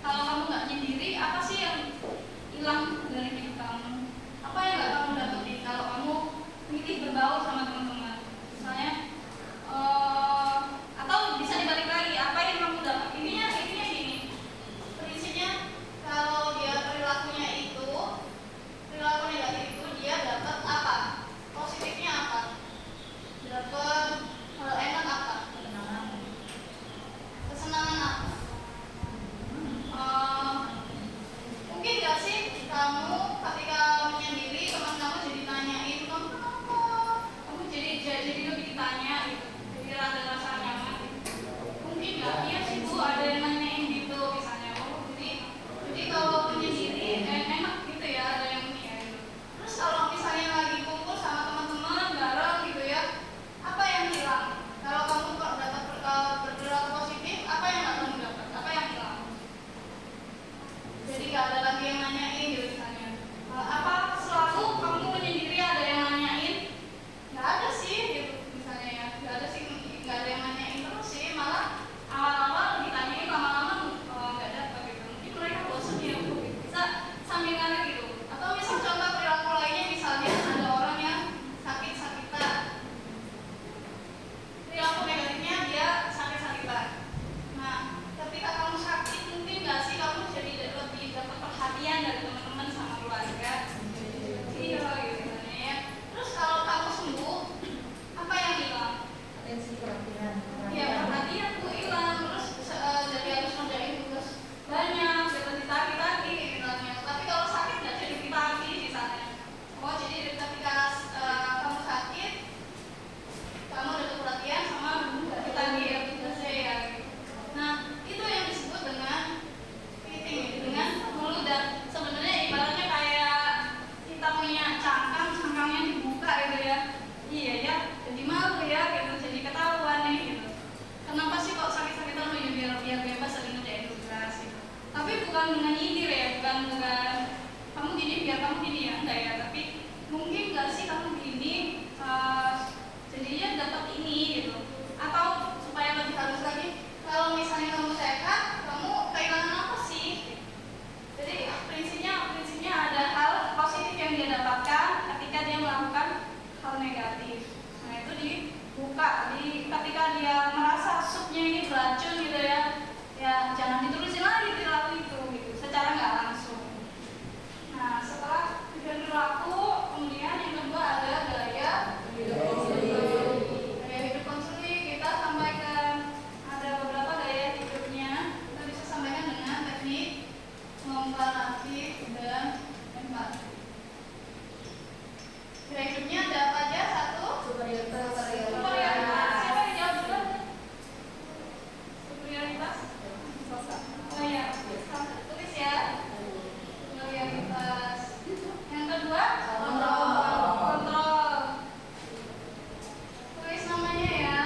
kalau kamu nggak nyendiri, apa sih yang hilang dari hidup kamu? Apa yang nggak kamu dapetin kalau kamu milih berbaur sama teman-teman? Misalnya, atau bisa dibalik lagi, apa yang kamu dapat? Intinya gini, prinsipnya kalau dia perilaku negatif itu dia dapat apa? Positifnya apa? Dapat hal enak apa? Kesenangan apa? Mungkin gak sih kamu ketika menyendiri teman kamu jadi tanyain kamu kenapa? Kamu jadi lebih ditanya gitu, jadi ada rasa nyaman gitu. Mungkin gak? Iya sih Bu, ada yang nanyain gitu misalnya. Jadi kalau menyendiri enak gitu ya, ada yang ini ya gitu. Terus kalau misalnya lagi kumpul sama teman-teman bareng gitu ya, apa yang hilang? Kalau kamu dapat berperilaku positif, apa yang gak kamu dapat? Apa yang hilang? Jadi gak ada lagi yang nanyain gitu misalnya. Apa selalu kamu menyendiri ada yang nanyain? Gak ada sih gitu misalnya ya. Gak ada sih, gak ada yang nanyain terus sih. Malah awal-awal ditanyain, lama-lama gak dapat gitu. Mungkin mereka bosan ya Bu. Bisa sambingannya gitu. Atau misal contoh perilaku lainnya, misalnya ada orang yang sakit-sakitan. Perilaku negatifnya dia sakit-sakitan. Nah, ketika kamu sakit, mungkin nggak sih kamu jadi lebih dapat perhatian dari teman-teman sama keluarga? Iya gitu ya. Terus kalau kamu sembuh, apa yang hilang? Atensi, perhatian. Ya perhatian tuh hilang. Terus jadi harus ngerjain tugas banyak, jadi ditagi-tagi misalnya. Tapi kalau sakit nggak jadi ditagi misalnya. Oh jadi ketika kamu sakit, kamu ada perhatian sama ditagi ya tugasnya ya. Nah itu yang disebut dengan fitting, dengan mulut. Dan sebenarnya ibaratnya kayak kita punya cangkangnya dibuka gitu ya. Iya ya, jadi malu ya gitu, jadi ketahuan nih gitu. Kenapa sih kok sakit-sakitan biar bebas sering ngerjain tugas gitu. Tapi bukan dengan nyindir ya, bukan kamu gini biar kamu gini ya, enggak ya. Tapi mungkin nggak sih kamu gini jadinya dapat ini gitu. Atau supaya lebih halus lagi, kalau misalnya kamu sehat, kamu kehilangan apa sih? Jadi prinsipnya ada hal positif yang dia dapatkan ketika dia melakukan hal negatif. Nah itu dibuka. Ketika dia merasa supnya ini beracun gitu ya, ya jangan diterusin lagi perilaku itu gitu, secara nggak langsung. Nah setelah perilaku, kemudian yang kedua ada gaya hidup konsumsi. Kita sampaikan ada beberapa gaya hidupnya. Kita bisa sampaikan dengan teknik komparatif dan empati. Gaya hidupnya ada apa aja? Satu, superioritas. Siapa yang jawab dulu? Superioritas? Oh ya, tulis ya. Superioritas. Yang kedua, kontrol. Tulis namanya ya.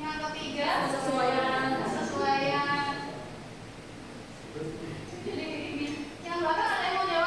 Yang ketiga, kesesuaian. Jadi yang belakang ada yang mau jawab?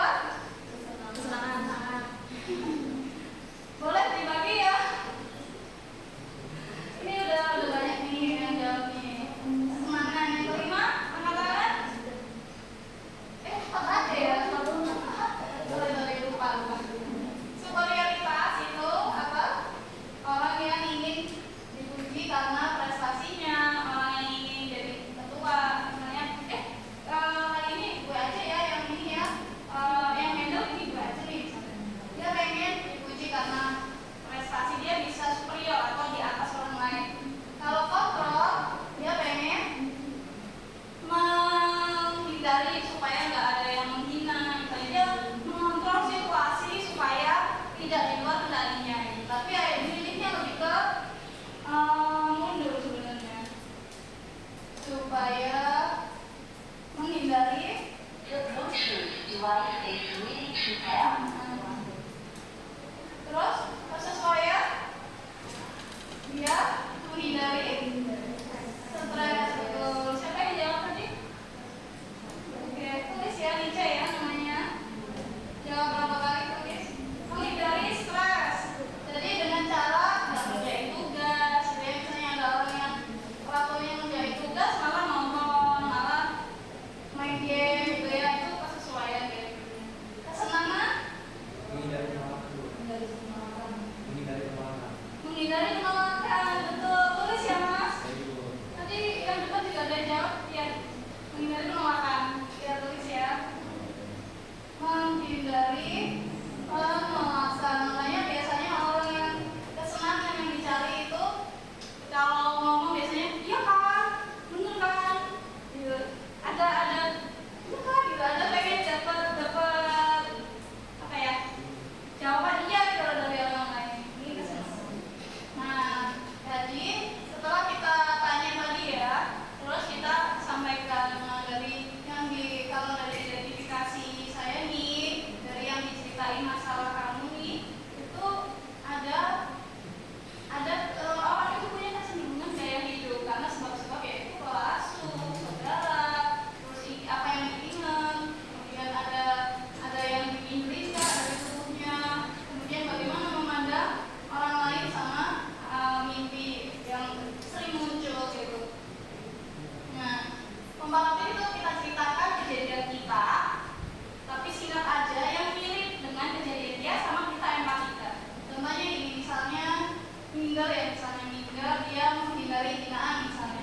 minder ya, misalnya minder, dia menghindari hinaan misalnya.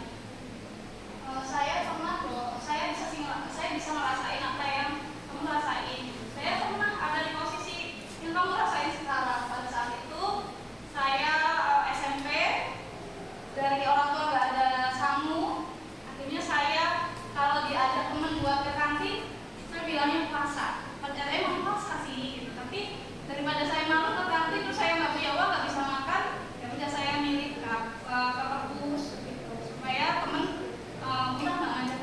Saya pernah loh, saya bisa ngerasain apa yang kamu rasain. Saya pernah ada di posisi yang kamu rasain sekarang. Pada saat itu saya SMP, dari orang tua nggak ada sangu, akhirnya saya kalau diajak temen buat ke kantin, saya bilangnya puasa. Padahal emang puasa sih, gitu. Tapi daripada saya malu ke kantin terus saya nggak punya uang, nggak bisa makan, ya udah saya milih ke perpus gitu, supaya temen udah nggak ngajak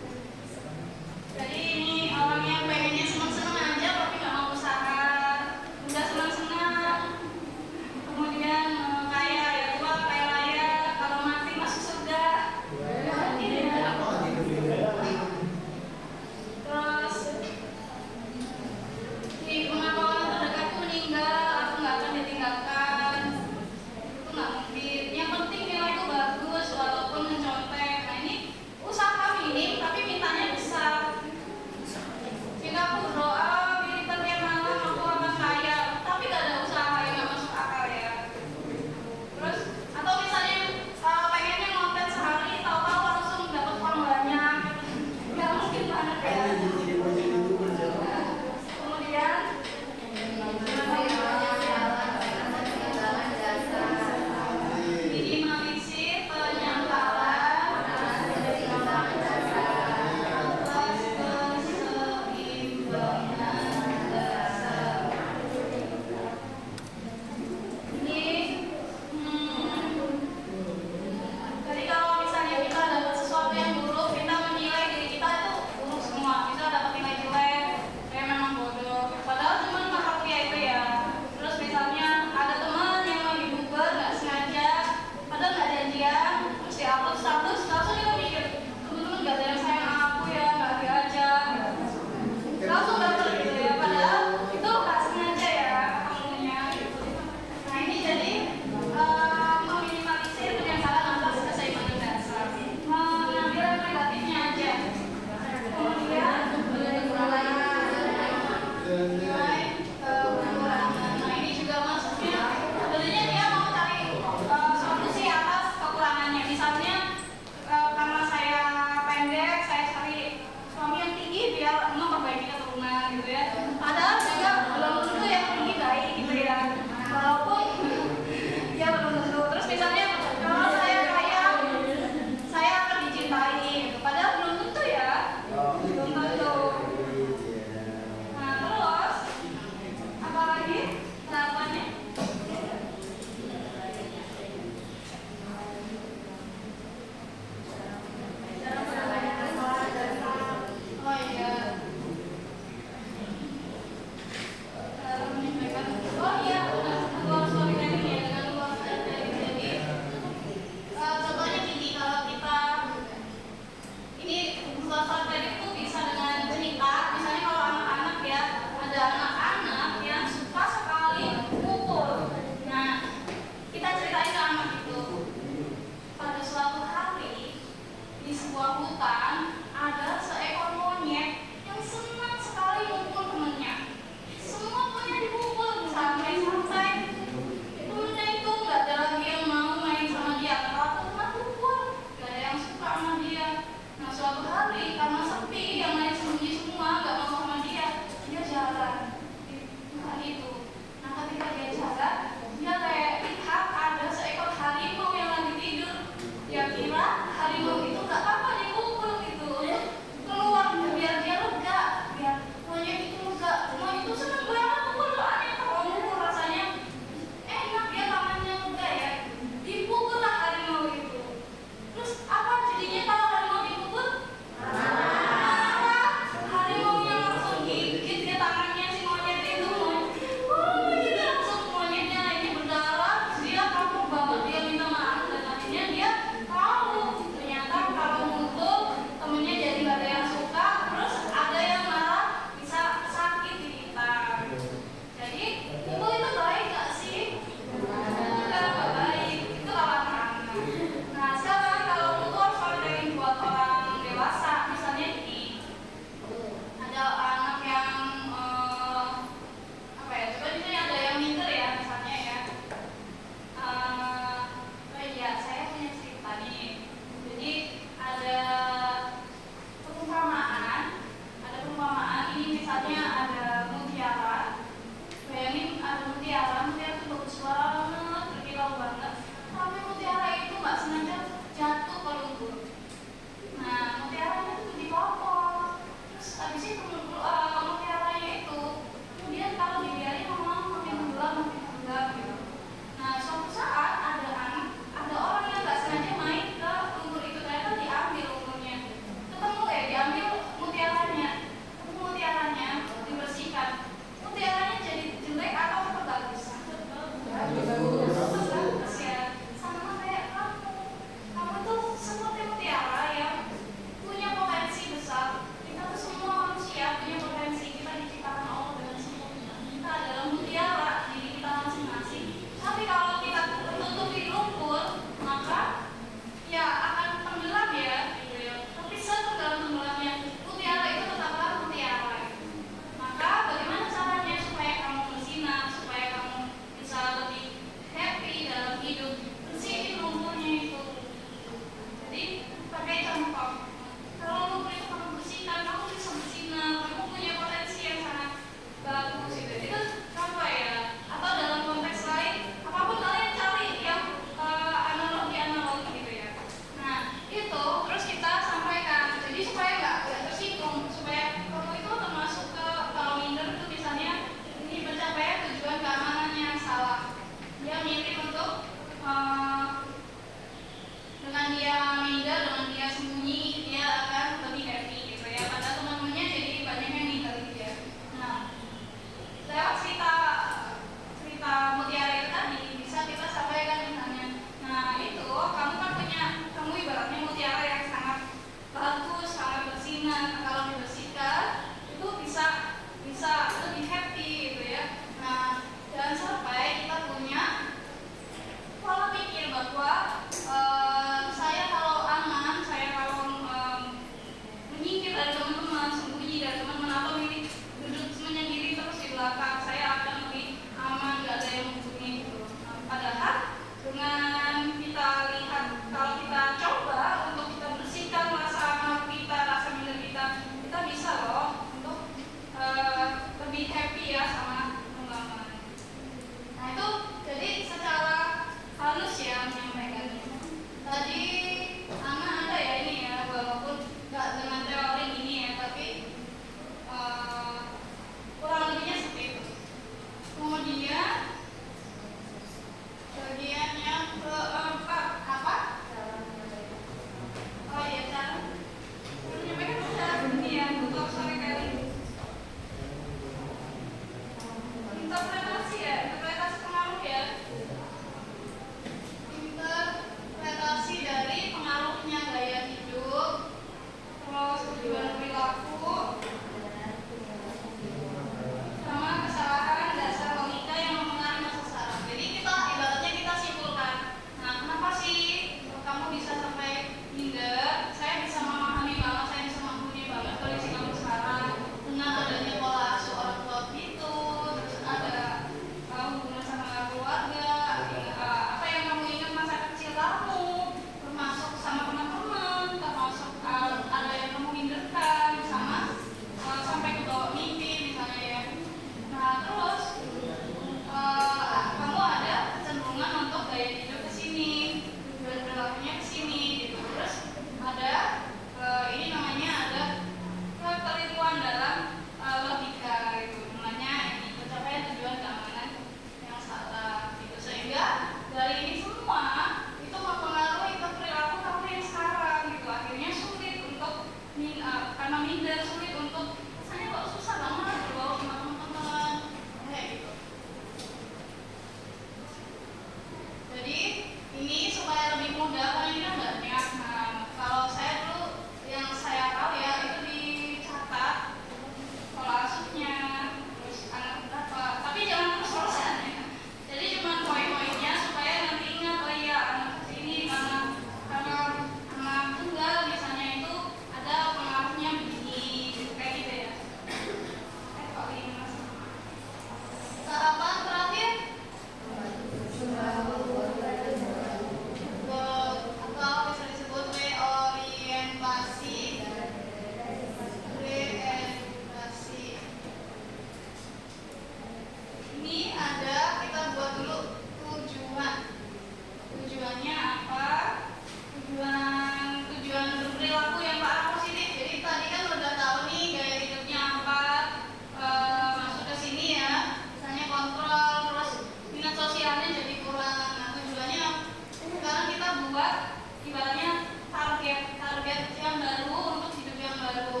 ibaratnya target yang baru untuk hidup yang baru.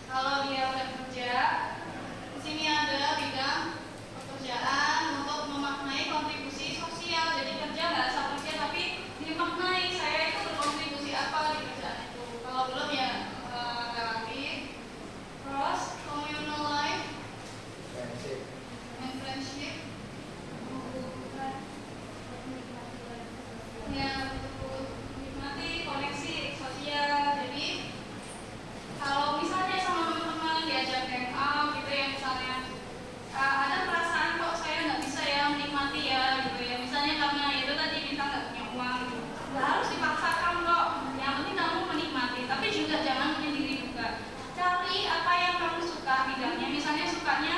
Kalau dia udah kerja, di sini ada bidang pekerjaan untuk memaknai kontribusi sosial. Jadi kerja nggak asal kerja tapi dimaknai saya itu berkontribusi apa di kerjaan itu. Kalau belum ya nggak aktif. Terus communal life and friendship. Ya, untuk menikmati koneksi sosial. Jadi kalau misalnya sama teman-teman diajak hangout gitu ya, misalnya ada perasaan kok saya nggak bisa ya menikmati ya gitu ya, misalnya karena itu tadi kita nggak punya uang gitu. Nggak harus dipaksakan kok, yang penting kamu menikmati, tapi juga jangan menyendiri juga. Cari apa yang kamu suka bidangnya, misalnya sukanya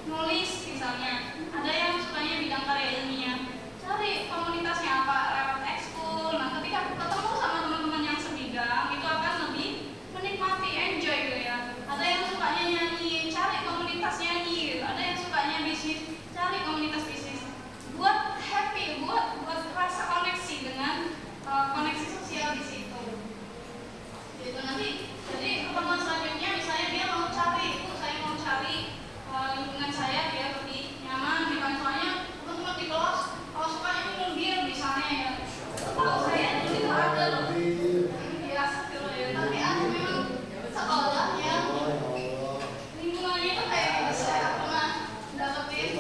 nulis, misalnya ada yang sukanya bidang karya ilmiah, cari komunitasnya apa, lewat ekskul. Nah ketika ketemu sama teman-teman yang sebidang itu akan lebih menikmati, enjoy gitu ya. Ada yang sukanya nyanyi, cari komunitas nyanyi gitu. Ada yang sukanya bisnis, cari komunitas bisnis. Buat happy, buat rasa koneksi dengan koneksi sosial di situ. Gitu nanti. Jadi pertemuan selanjutnya misalnya dia mau cari, saya mau cari lingkungan saya biar lebih nyaman. Soalnya teman-teman di kelas kalau sukanya mundir misalnya ya. Kalau saya dulu itu ada loh. Biasa gitu ya. Tapi ada memang sekolah yang lingkungannya itu kayak gitu, saya pernah dapetin.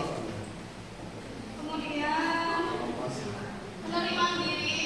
Kemudian penerimaan diri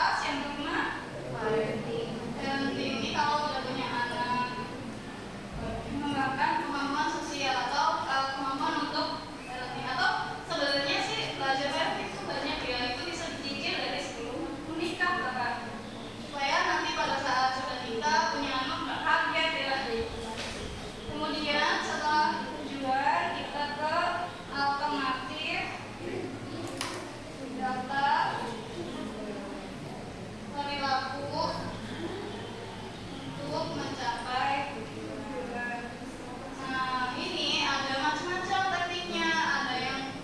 tugas yang kelima parenting. Parenting ini kalau udah punya anak, mengembangkan kemampuan sosial atau kemampuan untuk parenting. Atau sebenarnya sih belajar parenting itu banyak ya, itu bisa dicicil dari sebelum menikah bahkan, supaya nanti pada saat sudah nikah punya anak nggak kaget ya. Kemudian setelah tujuan kita ke alternatif data perilaku untuk mencapai tujuan. Nah, ini ada macam-macam tekniknya, ada yang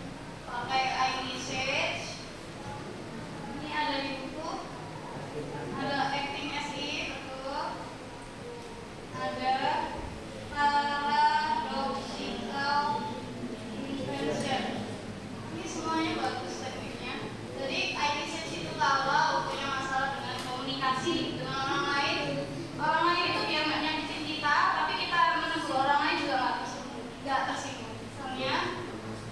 pakai iMessage, ini ada di buku, ada acting as if, betul, ada paradoxical invention. Ini semuanya bagus tekniknya. Jadi iMessage itu kalau punya masalah dengan komunikasi dengan orang lain itu biar nggak nyakitin kita, tapi kita menegur orang lain juga nggak tersinggung. Misalnya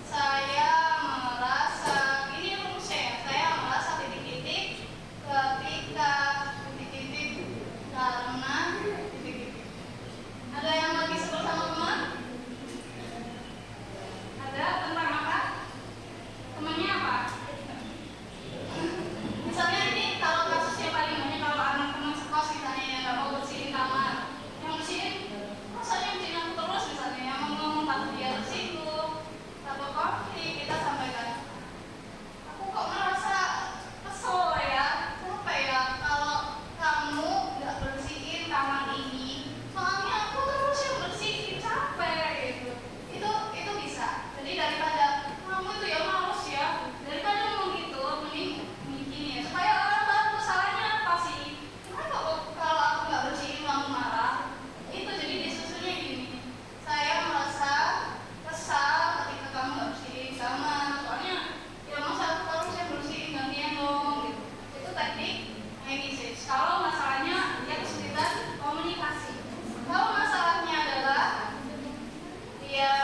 saya merasa, ini rumusnya ya, saya merasa titik-titik ketika titik-titik karena titik-titik. Ada yang lagi sebut sama teman? Ada tentang apa? Temannya apa? Misalnya ini kalau kasusnya paling banyak kalau anak teman sekos misalnya yang nggak mau bersihin kamar, yang bersihin rasanya bersihin aku terus misalnya, yang ngomong takut dia tersinggung, takut konflik, kita sampaikan, aku kok merasa kesel ya, kenapa ya kalau kamu nggak bersihin kamar ini, soalnya aku terus yang bersihin, capek gitu. Itu bisa. Jadi daripada kamu itu ya males ya, daripada ngomong gitu, mending gini ya, supaya orang tahu salahnya apa sih. Kenapa kok kalau aku nggak bersihin kamu marah? Itu jadi disusunnya gini, saya merasa kesal ketika kamu nggak bersihin kamar, soalnya ya masa aku terus yang bersihin, gantian dong gitu. Itu teknik iMessage. Kalau masalahnya dia kesulitan komunikasi. Kalau masalahnya adalah dia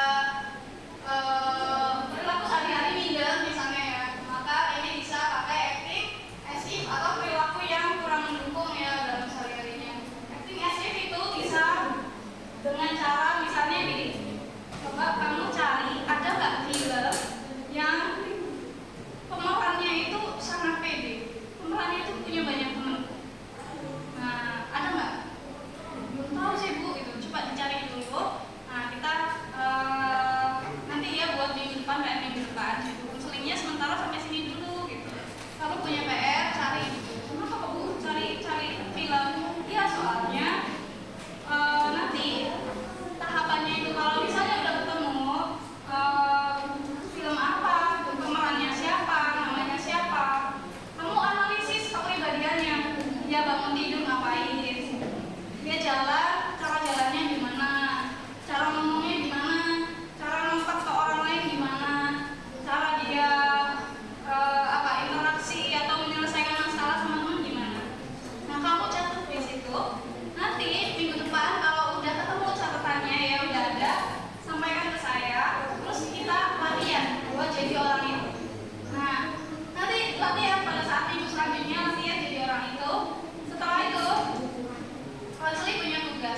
perilaku sehari-hari minder misalnya ya, maka ini bisa pakai acting as if atau perilaku yang kurang mendukung ya dalam sehari-harinya. Acting as if itu bisa dengan cara misalnya gini, coba kamu cari ada nggak film yang pemerannya itu sangat pede, pemerannya itu punya banyak teman. Nah, ada nggak? Belum tahu sih Bu, gitu. Coba dicari dulu. Nah, kita nanti ya buat minggu depan, PR minggu depan gitu. Konselingnya sementara sampai sini dulu gitu. Kalau punya PR cari gitu. Kenapa kok Bu cari film? Ya soalnya nanti tahapannya itu kalau misalnya udah ketemu film apa, pemerannya siapa, namanya siapa, kamu analisis kepribadiannya. Dia bangun tidur ngapain, dia jalan, cara jalannya gimana, cara ngomongnya gimana, cara nongkrong ke orang lain gimana, cara dia interaksi atau menyelesaikan masalah sama teman gimana. Nah, kamu catat di situ. Nanti minggu depan kalau udah ketemu catatannya ya udah ada, sampaikan ke saya. Terus kita latihan buat jadi orang itu. Nah, nanti latihan pada saat minggu selanjutnya latihan jadi orang itu. Setelah itu konseling punya tugas.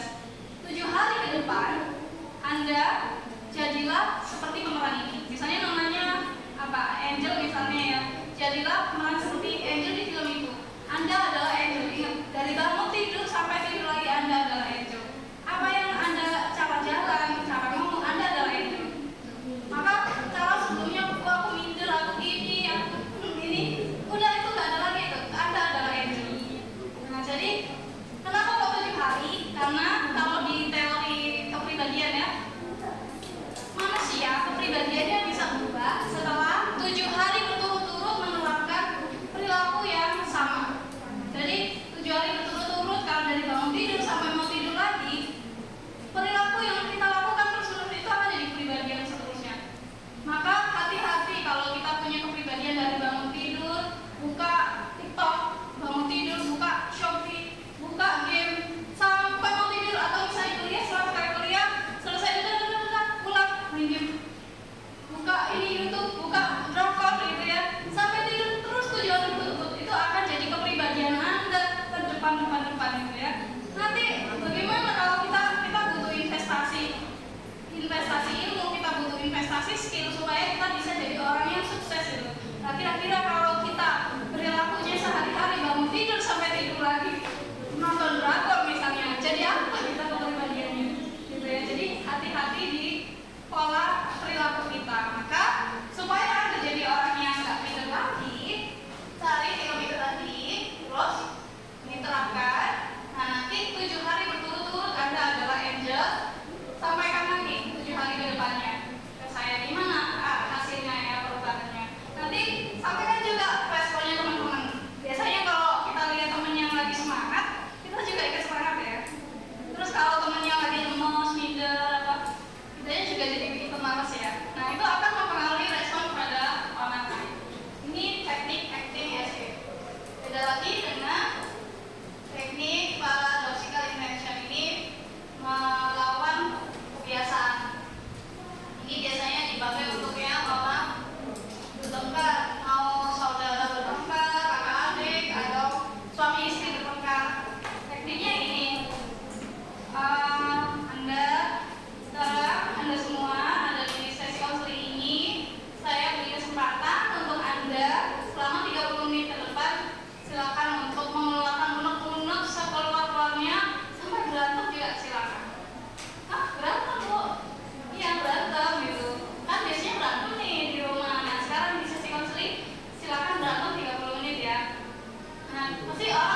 kira-kira kalau kita perilakunya sehari-hari bangun tidur sampai tidur lagi, nonton drakor misalnya, jadi apa kita kepribadiannya? Gitu ya. Jadi hati-hati di pola perilaku kita. Maka supaya Anda jadi orang yang nggak minder lagi, cari filometer tadi, terus diterapkan. Nah, nanti 7 hari berturut-turut Anda adalah angel. Sampaikan lagi 7 hari ke depannya ke saya gimana hasilnya ya, perubahannya. Nanti sampaikan juga responnya teman-teman. Biasanya kalau kita lihat teman yang lagi semangat, kita juga ikut semangat ya. Terus kalau teman yang lagi lemes, minder, apa, kitanya juga jadi ikut malas ya. Nah, itu akan mempengaruhi respon pada orang lain. Ini teknik acting essay. Beda lagi dengan teknik paradoxical intention. Ini melawan kebiasaan. Ini biasanya dipakai untuk yang orang bertengkar, mau saudara bertengkar, kakak adik, atau suami istri bertengkar. Tekniknya ini, Anda semua ada di sesi konseling ini, saya beri kesempatan untuk Anda selama 30 menit ke depan, silakan untuk mengeluarkan unek-unek sekeluar-keluarnya, sampai berantem juga silakan. Berantem Bu? Iya berantem gitu. Kan biasanya berantem nih di rumah. Nah sekarang di sesi konseling silakan berantem 30 menit ya. Nah pasti orang